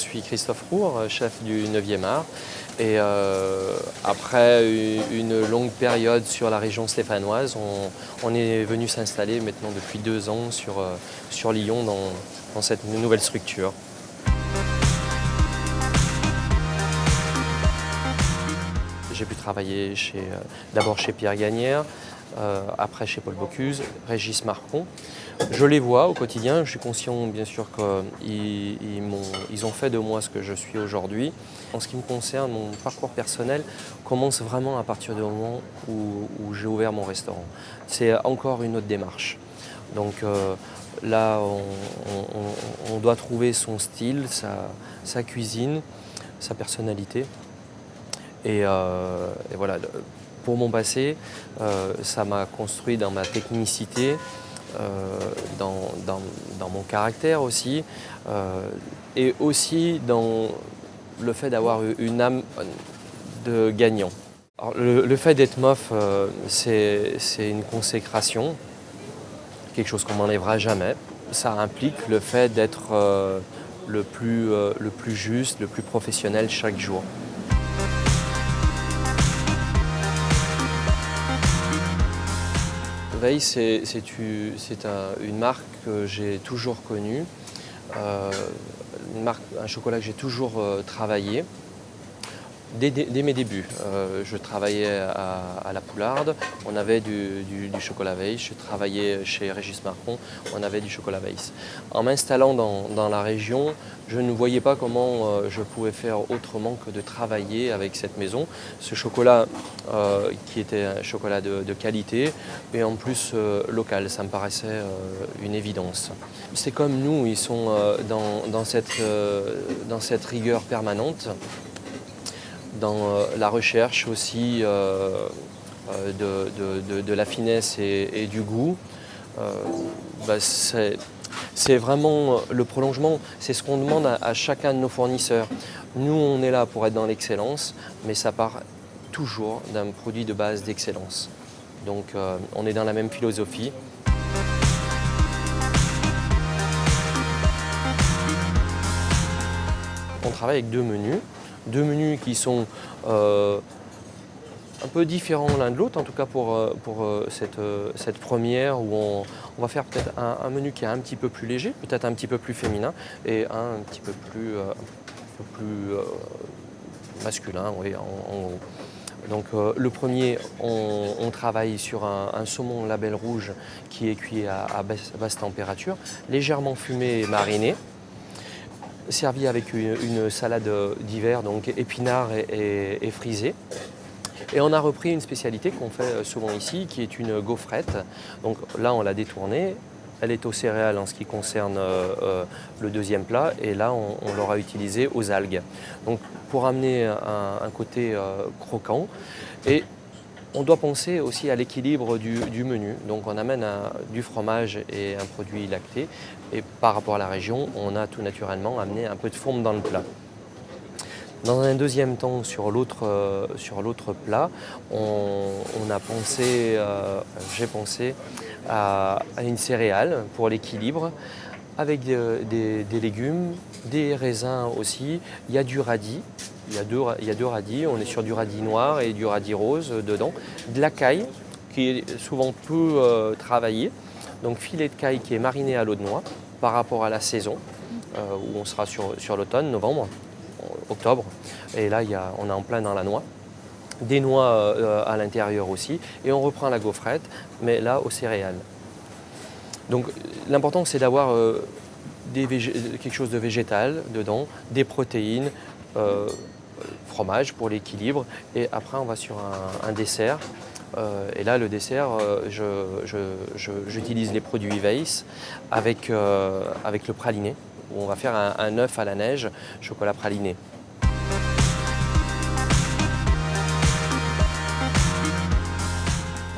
suis Christophe Roure, chef du 9e art. Et après une longue période sur la région stéphanoise, on est venu s'installer maintenant depuis 2 ans sur Lyon dans cette nouvelle structure. J'ai pu travailler d'abord chez Pierre Gagnère, après chez Paul Bocuse, Régis Marcon. Je les vois au quotidien, je suis conscient bien sûr qu'ils ont fait de moi ce que je suis aujourd'hui. En ce qui me concerne, mon parcours personnel commence vraiment à partir du moment où j'ai ouvert mon restaurant. C'est encore une autre démarche. Donc là, on doit trouver son style, sa cuisine, sa personnalité. Et voilà, pour mon passé, ça m'a construit dans ma technicité, dans mon caractère aussi, et aussi dans le fait d'avoir une âme de gagnant. Alors, le fait d'être MOF, c'est une consécration, quelque chose qu'on m'enlèvera jamais. Ça implique le fait d'être le plus juste, le plus professionnel chaque jour. Weiss, c'est une marque que j'ai toujours connue, un chocolat que j'ai toujours travaillé. Dès mes débuts, je travaillais à la Poularde, on avait du chocolat Weiss. Je travaillais chez Régis Marcon, on avait du chocolat Weiss. En m'installant dans la région, je ne voyais pas comment je pouvais faire autrement que de travailler avec cette maison. Ce chocolat qui était un chocolat de qualité et en plus local, ça me paraissait une évidence. C'est comme nous, ils sont dans cette rigueur permanente, dans la recherche aussi de la finesse et du goût. C'est vraiment le prolongement, c'est ce qu'on demande à chacun de nos fournisseurs. Nous, on est là pour être dans l'excellence, mais ça part toujours d'un produit de base d'excellence. Donc on est dans la même philosophie. On travaille avec 2 menus. 2 menus qui sont un peu différents l'un de l'autre, en tout cas pour cette première où on va faire peut-être un menu qui est un petit peu plus léger, peut-être un petit peu plus féminin et un petit peu plus, masculin. Oui, en gros. Donc le premier, on travaille sur un saumon label rouge qui est cuit à basse température, légèrement fumé et mariné, servi avec une salade d'hiver, donc épinards et frisés. Et on a repris une spécialité qu'on fait souvent ici, qui est une gaufrette. Donc là, on l'a détournée. Elle est aux céréales en ce qui concerne le deuxième plat. Et là, on l'aura utilisée aux algues. Donc pour amener un côté croquant. Et on doit penser aussi à l'équilibre du menu. Donc on amène du fromage et un produit lacté. Et par rapport à la région, on a tout naturellement amené un peu de fourme dans le plat. Dans un deuxième temps, sur l'autre plat, j'ai pensé à une céréale pour l'équilibre, avec des légumes, des raisins aussi. Il y a du radis, il y a deux radis, on est sur du radis noir et du radis rose dedans. De la caille, qui est souvent peu travaillée. Donc filet de caille qui est mariné à l'eau de noix par rapport à la saison, où on sera sur l'automne, novembre, octobre. Et là, on est en plein dans la noix. Des noix à l'intérieur aussi. Et on reprend la gaufrette, mais là aux céréales. Donc l'important, c'est d'avoir quelque chose de végétal dedans, des protéines, fromage pour l'équilibre. Et après, on va sur un dessert. Et là, le dessert, j'utilise les produits Weiss avec le praliné, où on va faire un œuf à la neige, chocolat praliné.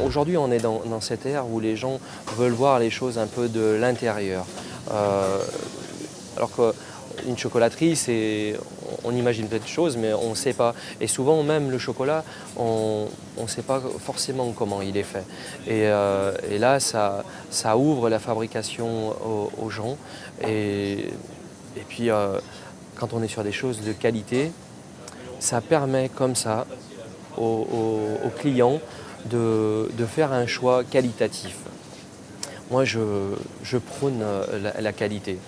Aujourd'hui, on est dans cette ère où les gens veulent voir les choses un peu de l'intérieur. Alors qu'une chocolaterie, on imagine plein de choses, mais on ne sait pas. Et souvent, même le chocolat, on ne sait pas forcément comment il est fait. Et là, ça ouvre la fabrication aux gens. Et puis, quand on est sur des choses de qualité, ça permet comme ça aux clients de faire un choix qualitatif. Moi, je prône la qualité.